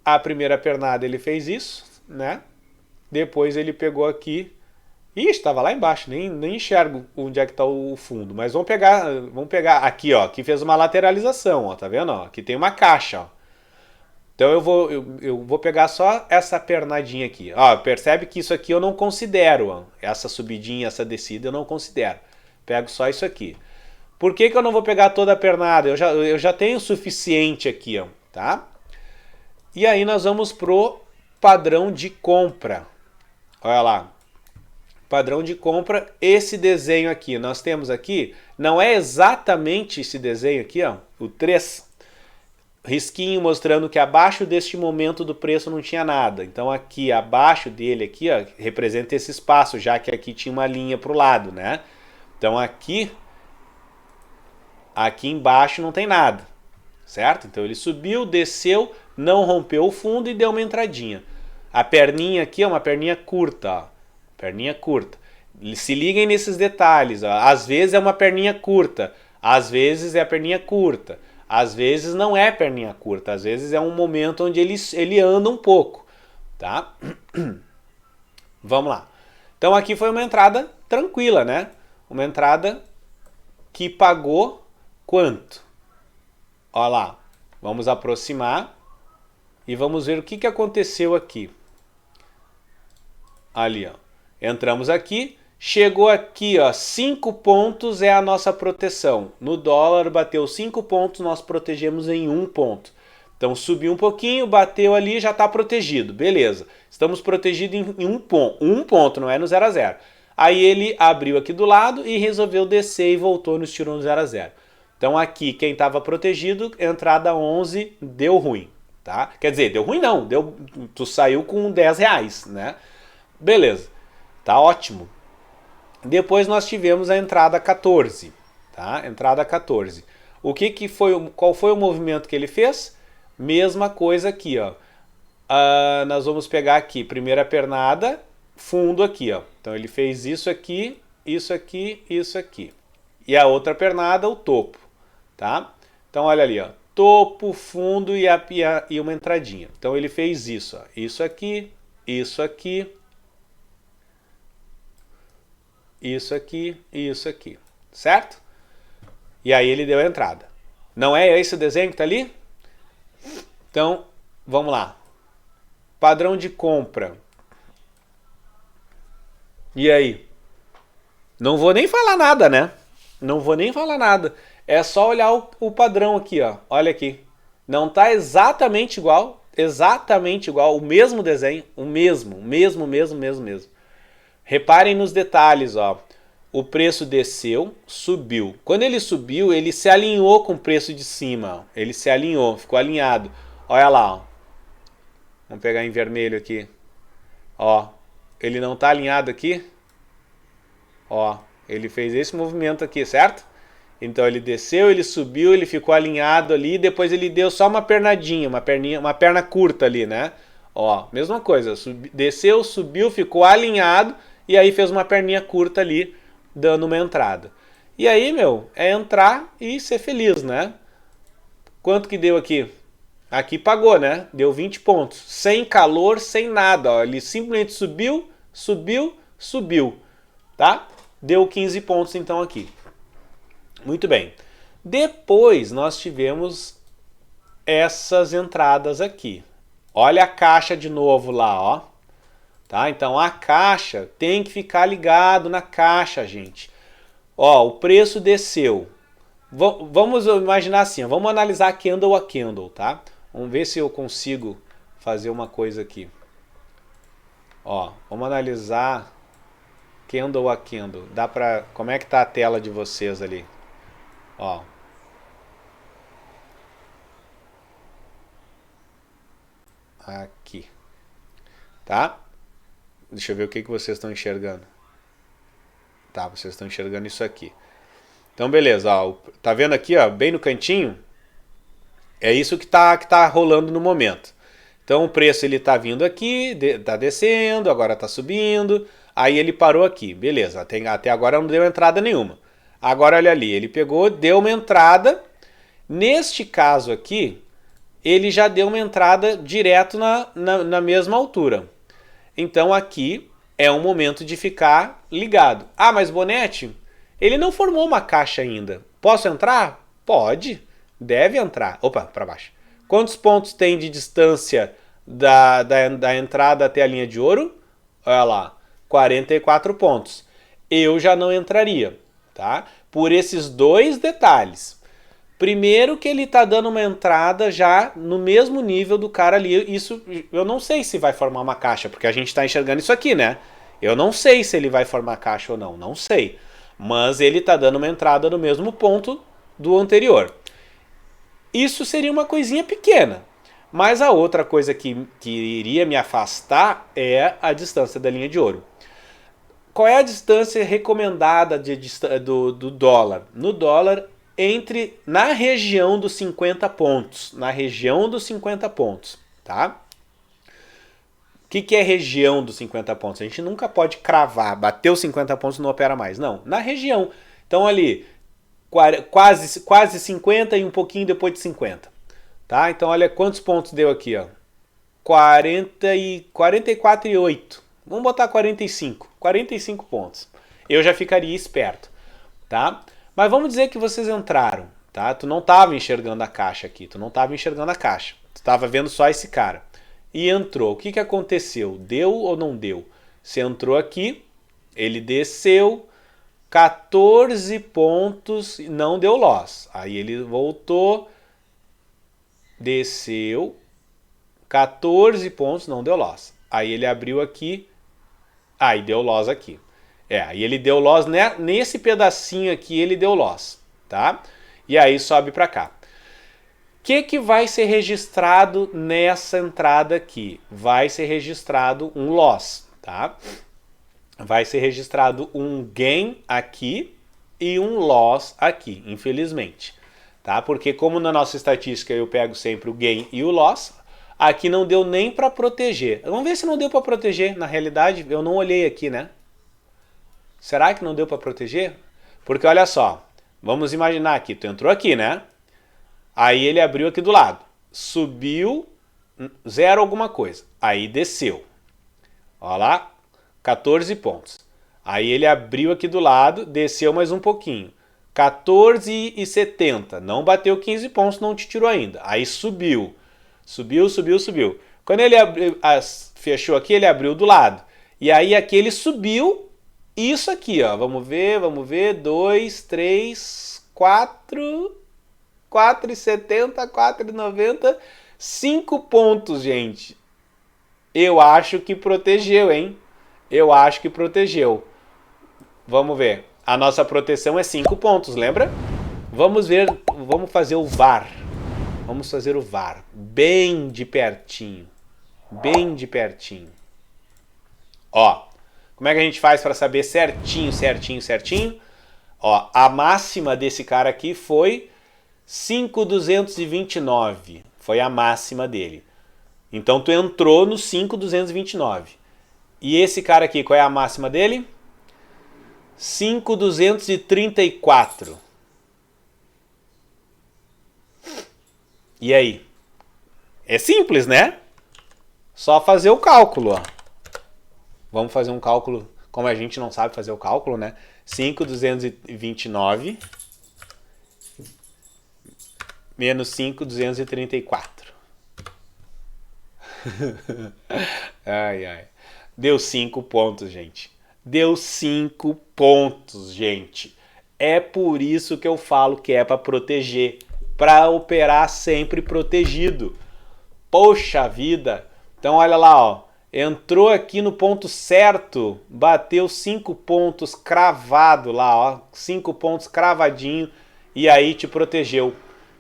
Speaker 1: A primeira pernada ele fez isso, né? Depois ele pegou aqui. Ih, estava lá embaixo, nem enxergo onde é que está o fundo. Mas vamos pegar aqui, ó. Aqui fez uma lateralização, ó. Tá vendo? Ó? Aqui tem uma caixa, ó. Então eu vou pegar só essa pernadinha aqui. Ó, percebe que isso aqui eu não considero, ó. Essa subidinha, essa descida eu não considero. Pego só isso aqui. Por que eu não vou pegar toda a pernada? Eu já tenho o suficiente aqui, ó. Tá? E aí nós vamos pro padrão de compra. Olha lá. Padrão de compra, esse desenho aqui. Nós temos aqui, não é exatamente esse desenho aqui, ó, o 3. Risquinho mostrando que abaixo deste momento do preço não tinha nada. Então aqui, abaixo dele aqui, ó, representa esse espaço, já que aqui tinha uma linha pro lado, né? Então aqui embaixo não tem nada, certo? Então ele subiu, desceu, não rompeu o fundo e deu uma entradinha. A perninha aqui é uma perninha curta, ó. Perninha curta. Se liguem nesses detalhes, ó. Às vezes é uma perninha curta, às vezes é a perninha curta, às vezes não é perninha curta, às vezes é um momento onde ele anda um pouco, tá? Vamos lá. Então aqui foi uma entrada tranquila, né? Uma entrada que pagou quanto? Olha lá. Vamos aproximar e vamos ver o que aconteceu aqui. Ali, ó. Entramos aqui, chegou aqui, ó, 5 pontos é a nossa proteção. No dólar bateu 5 pontos, nós protegemos em 1 ponto. Então subiu um pouquinho, bateu ali, já está protegido. Beleza. Estamos protegidos em 1 ponto. 1 ponto, não é no 0 a 0. Aí ele abriu aqui do lado e resolveu descer e voltou no estilo no 0 a 0. Então aqui, quem estava protegido, entrada 11, deu ruim, tá? Quer dizer, deu ruim não, tu saiu com 10 reais, né? Beleza, tá ótimo. Depois nós tivemos a entrada 14, tá? Entrada 14. Qual foi o movimento que ele fez? Mesma coisa aqui, ó. Nós vamos pegar aqui, primeira pernada, fundo aqui, ó. Então ele fez isso aqui, isso aqui, isso aqui. E a outra pernada, o topo, tá? Então olha ali, ó. Topo, fundo e uma entradinha. Então ele fez isso, ó. Isso aqui, isso aqui, isso aqui e isso aqui. certo? E aí ele deu a entrada. Não é esse o desenho que está ali? Então, vamos lá. Padrão de compra. E aí? Não vou nem falar nada, né? Não vou nem falar nada. É só olhar o padrão aqui, ó. Olha aqui. Não está exatamente igual, o mesmo desenho, o mesmo. Reparem nos detalhes, ó. O preço desceu, subiu. Quando ele subiu, ele se alinhou com o preço de cima. Ó. Ele se alinhou, ficou alinhado. Olha lá, ó. Vamos pegar em vermelho aqui. Ó, ele não está alinhado aqui. Ó, ele fez esse movimento aqui, certo? Então ele desceu, ele subiu, ele ficou alinhado ali, depois ele deu só uma pernadinha, uma perna curta ali, né? Ó, mesma coisa, desceu, subiu, ficou alinhado e aí fez uma perninha curta ali, dando uma entrada. E aí, meu, é entrar e ser feliz, né? Quanto que deu aqui? Aqui pagou, né? Deu 20 pontos. Sem calor, sem nada, ó. Ele simplesmente subiu, tá? Deu 15 pontos então aqui. Muito bem. Depois nós tivemos essas entradas aqui. Olha a caixa de novo lá, ó. Tá? Então a caixa tem que ficar ligado na caixa, gente. Ó, o preço desceu. Vamos imaginar assim, ó, vamos analisar candle a candle, tá? Vamos ver se eu consigo fazer uma coisa aqui. Ó, vamos analisar candle a candle. Dá pra... Como é que tá a tela de vocês ali? Ó. Aqui. Tá? Deixa eu ver o que vocês estão enxergando. Tá, vocês estão enxergando isso aqui. Então, beleza. Ó, tá vendo aqui, ó, bem no cantinho? É isso que tá rolando no momento. Então, o preço ele tá vindo aqui, tá descendo, agora tá subindo. Aí ele parou aqui. Beleza, até agora não deu entrada nenhuma. Agora olha ali, ele pegou, deu uma entrada. Neste caso aqui, ele já deu uma entrada direto na mesma altura. Então aqui é um momento de ficar ligado. Ah, mas Bonetti, ele não formou uma caixa ainda. Posso entrar? Pode, deve entrar. Opa, para baixo. Quantos pontos tem de distância da entrada até a linha de ouro? Olha lá, 44 pontos. Eu já não entraria. Tá? Por esses dois detalhes. Primeiro que ele está dando uma entrada já no mesmo nível do cara ali. Isso eu não sei se vai formar uma caixa, porque a gente está enxergando isso aqui, né? Eu não sei se ele vai formar caixa ou não, não sei. Mas ele está dando uma entrada no mesmo ponto do anterior. Isso seria uma coisinha pequena. Mas a outra coisa que iria me afastar é a distância da linha de ouro. Qual é a distância recomendada do dólar? No dólar, na região dos 50 pontos. Na região dos 50 pontos, tá? O que é região dos 50 pontos? A gente nunca pode cravar, bateu os 50 pontos e não opera mais. Não, na região. Então ali, quase 50 e um pouquinho depois de 50. Tá? Então olha quantos pontos deu aqui, ó. 44,8. Vamos botar 45. 45 pontos. Eu já ficaria esperto, tá? Mas vamos dizer que vocês entraram, tá? Tu não estava enxergando a caixa aqui, tu estava vendo só esse cara. E entrou. O que aconteceu? Deu ou não deu? Você entrou aqui, ele desceu, 14 pontos, não deu loss. Aí ele voltou, desceu, 14 pontos, não deu loss. Aí ele abriu aqui, aí deu loss aqui. Aí ele deu loss nesse pedacinho aqui, ele deu loss, tá? E aí sobe para cá. O que vai ser registrado nessa entrada aqui? Vai ser registrado um loss, tá? Vai ser registrado um gain aqui e um loss aqui, infelizmente, tá? Porque como na nossa estatística eu pego sempre o gain e o loss, aqui não deu nem para proteger. Vamos ver se não deu para proteger. Na realidade, eu não olhei aqui, né? Será que não deu para proteger? Porque olha só, vamos imaginar aqui, tu entrou aqui, né? Aí ele abriu aqui do lado, subiu 0 alguma coisa, aí desceu. Olha lá, 14 pontos. Aí ele abriu aqui do lado, desceu mais um pouquinho, 14,70. Não bateu 15 pontos, não te tirou ainda. Aí subiu. Subiu. Quando ele fechou aqui, ele abriu do lado. E aí aqui ele subiu. Isso aqui, ó. Vamos ver. 2, 3, 4... 4,70, 4,90, 5 pontos, gente. Eu acho que protegeu, hein? Eu acho que protegeu. Vamos ver. A nossa proteção é 5 pontos, lembra? Vamos ver, vamos fazer o VAR. Vamos fazer o VAR. Bem de pertinho. Bem de pertinho. Ó, como é que a gente faz para saber certinho? Ó, a máxima desse cara aqui foi 5,229. Foi a máxima dele. Então tu entrou no 5,229. E esse cara aqui, qual é a máxima dele? 5,234. E aí? É simples, né? Só fazer o cálculo, ó. Vamos fazer um cálculo, como a gente não sabe fazer o cálculo, né? 5,229 menos 5,234. Ai. Deu 5 pontos, gente. Deu 5 pontos, gente. É por isso que eu falo que é para proteger. Para operar sempre protegido. Poxa vida. Então olha lá, ó. Entrou aqui no ponto certo. Bateu 5 pontos cravado lá, ó. 5 pontos cravadinho. E aí te protegeu.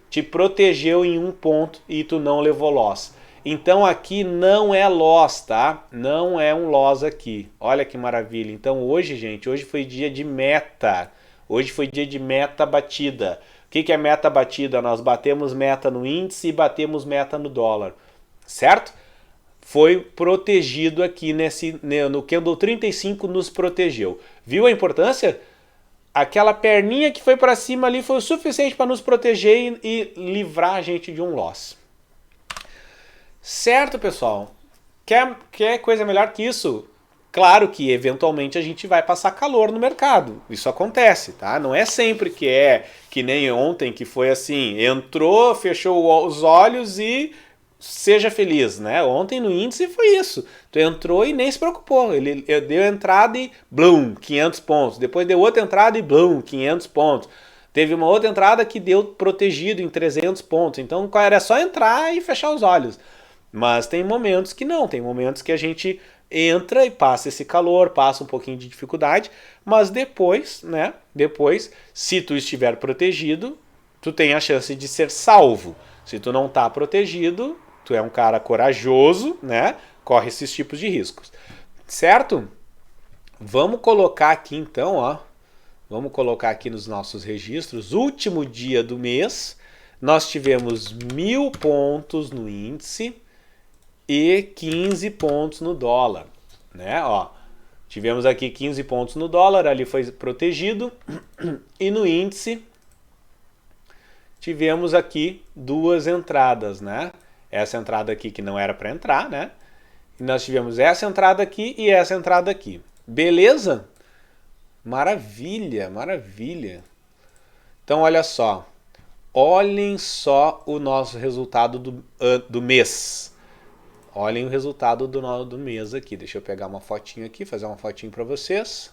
Speaker 1: Te protegeu em um ponto e tu não levou loss. Então aqui não é loss, tá? Não é um loss aqui. Olha que maravilha. Então hoje, gente, hoje foi dia de meta. Hoje foi dia de meta batida. O que é meta batida? Nós batemos meta no índice e batemos meta no dólar. Certo? Foi protegido aqui no Candle 35 nos protegeu. Viu a importância? Aquela perninha que foi para cima ali foi o suficiente para nos proteger e livrar a gente de um loss. Certo, pessoal? Quer coisa melhor que isso? Claro que eventualmente a gente vai passar calor no mercado. Isso acontece, tá? Não é sempre que é que nem ontem, que foi assim, entrou, fechou os olhos e seja feliz, né? Ontem no índice foi isso. Tu entrou e nem se preocupou. Ele deu entrada e blum, 500 pontos. Depois deu outra entrada e blum, 500 pontos. Teve uma outra entrada que deu protegido em 300 pontos. Então era só entrar e fechar os olhos. Mas tem momentos que não. Tem momentos que a gente entra e passa esse calor, passa um pouquinho de dificuldade. Mas depois, né? Depois, se tu estiver protegido, tu tem a chance de ser salvo. Se tu não tá protegido, tu é um cara corajoso, né? Corre esses tipos de riscos. Certo? Vamos colocar aqui então, ó. Vamos colocar aqui nos nossos registros. Último dia do mês, nós tivemos 1.000 pontos no índice e 15 pontos no dólar, né? Ó, tivemos aqui 15 pontos no dólar, ali foi protegido. E no índice tivemos aqui 2 entradas, né? Essa entrada aqui que não era para entrar, né? E nós tivemos essa entrada aqui e essa entrada aqui. Beleza? Maravilha, maravilha. Então, olha só. Olhem só o nosso resultado do mês. Olhem o resultado do mês aqui. Deixa eu pegar uma fotinho aqui, fazer uma fotinho para vocês.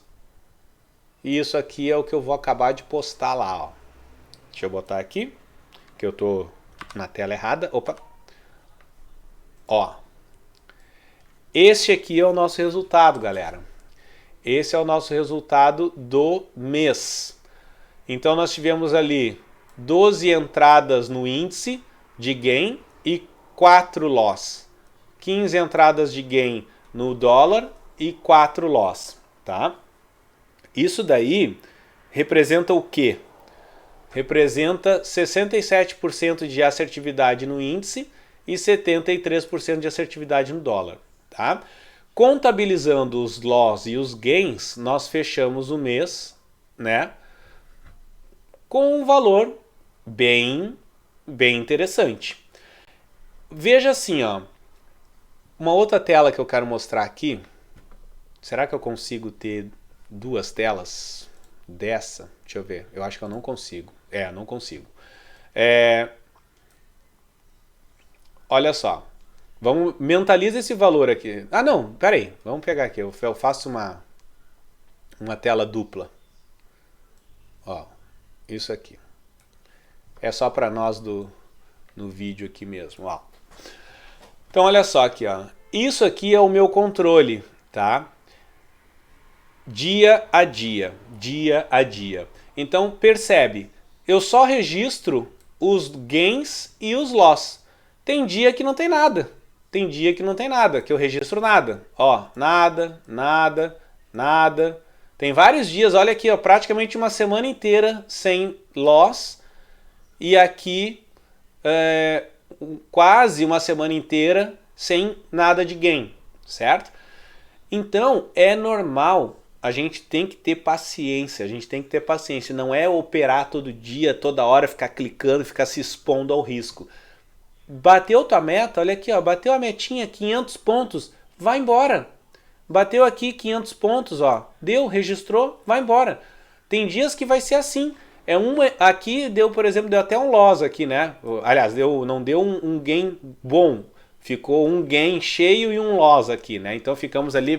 Speaker 1: E isso aqui é o que eu vou acabar de postar lá, ó. Deixa eu botar aqui, que eu tô na tela errada. Opa. Ó. Este aqui é o nosso resultado, galera. Esse é o nosso resultado do mês. Então nós tivemos ali 12 entradas no índice de gain e 4 loss. 15 entradas de gain no dólar e 4 loss, tá? Isso daí representa o quê? Representa 67% de assertividade no índice e 73% de assertividade no dólar, tá? Contabilizando os loss e os gains, nós fechamos o mês, né, com um valor bem interessante. Veja assim, ó, uma outra tela que eu quero mostrar aqui. Será que eu consigo ter 2 telas? dessa. Deixa eu ver. Eu acho que eu não consigo. Não consigo. Olha só. Mentaliza esse valor aqui. Ah, não. Pera aí. Vamos pegar aqui. Eu faço uma tela dupla. Ó. Isso aqui. É só para nós no vídeo aqui mesmo. Ó. Então, olha só aqui. Ó. Isso aqui é o meu controle. Tá? Dia a dia. Dia a dia. Então, percebe. Eu só registro os gains e os loss. Tem dia que não tem nada. Tem dia que não tem nada, que eu registro nada. Ó, nada, nada, nada. Tem vários dias, olha aqui, ó, praticamente uma semana inteira sem loss. E aqui, quase uma semana inteira sem nada de gain, certo? Então, é normal. A gente tem que ter paciência, não é operar todo dia, toda hora, ficar clicando, ficar se expondo ao risco. Bateu tua meta, olha aqui, ó, bateu a metinha, 500 pontos, vai embora. Bateu aqui 500 pontos, ó, deu, registrou, vai embora. Tem dias que vai ser assim. Aqui deu, por exemplo, deu até um loss aqui, né? Aliás, não deu um gain bom. Ficou um gain cheio e um loss aqui, né? Então ficamos ali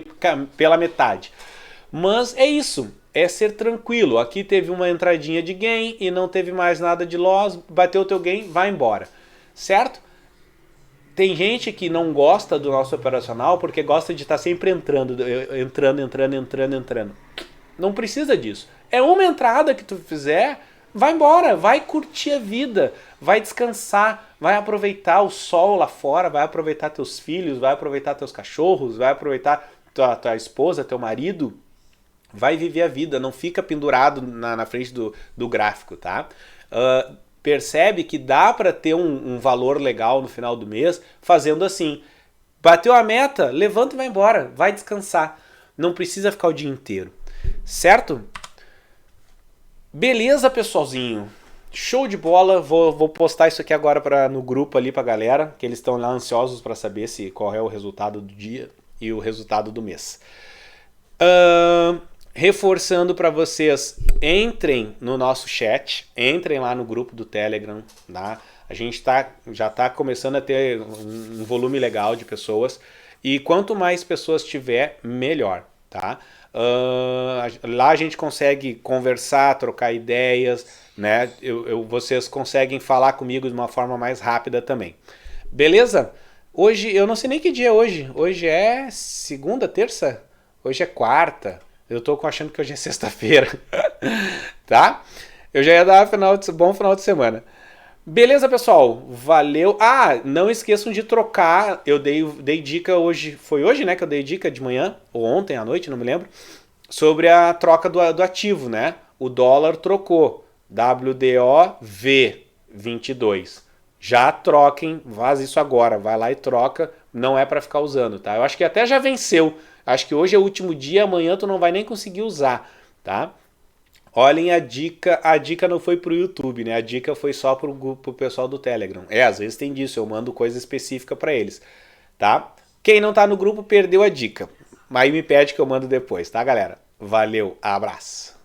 Speaker 1: pela metade. Mas é isso, é ser tranquilo. Aqui teve uma entradinha de gain e não teve mais nada de loss, bateu o teu gain, vai embora. Certo? Tem gente que não gosta do nosso operacional porque gosta de estar sempre entrando. Não precisa disso. É uma entrada que tu fizer, vai embora, vai curtir a vida, vai descansar, vai aproveitar o sol lá fora, vai aproveitar teus filhos, vai aproveitar teus cachorros, vai aproveitar tua esposa, teu marido. Vai viver a vida, não fica pendurado na frente do gráfico, tá? Percebe que dá para ter um valor legal no final do mês fazendo assim. Bateu a meta, levanta e vai embora, vai descansar. Não precisa ficar o dia inteiro, certo? Beleza, pessoalzinho? Show de bola, vou postar isso aqui agora no grupo ali pra galera, que eles estão lá ansiosos para saber qual é o resultado do dia e o resultado do mês. Reforçando para vocês, entrem no nosso chat, entrem lá no grupo do Telegram, tá? A gente já está começando a ter um volume legal de pessoas e quanto mais pessoas tiver, melhor, tá? Lá a gente consegue conversar, trocar ideias, né? Vocês conseguem falar comigo de uma forma mais rápida também. Beleza? Hoje, eu não sei nem que dia é hoje. Hoje é segunda, terça? Hoje é quarta. Eu tô achando que hoje é sexta-feira, tá? Eu já ia dar bom final de semana. Beleza, pessoal? Valeu. Ah, não esqueçam de trocar. Eu dei dica hoje. Foi hoje, né, que eu dei dica de manhã, ou ontem à noite, não me lembro, sobre a troca do ativo, né? O dólar trocou. WDOV22. Já troquem, faz isso agora. Vai lá e troca. Não é para ficar usando, tá? Eu acho que até já venceu. Acho que hoje é o último dia, amanhã tu não vai nem conseguir usar, tá? Olhem a dica não foi pro YouTube, né? A dica foi só pro pessoal do Telegram. Às vezes tem disso, eu mando coisa específica para eles, tá? Quem não tá no grupo perdeu a dica, mas me pede que eu mando depois, tá, galera? Valeu, abraço!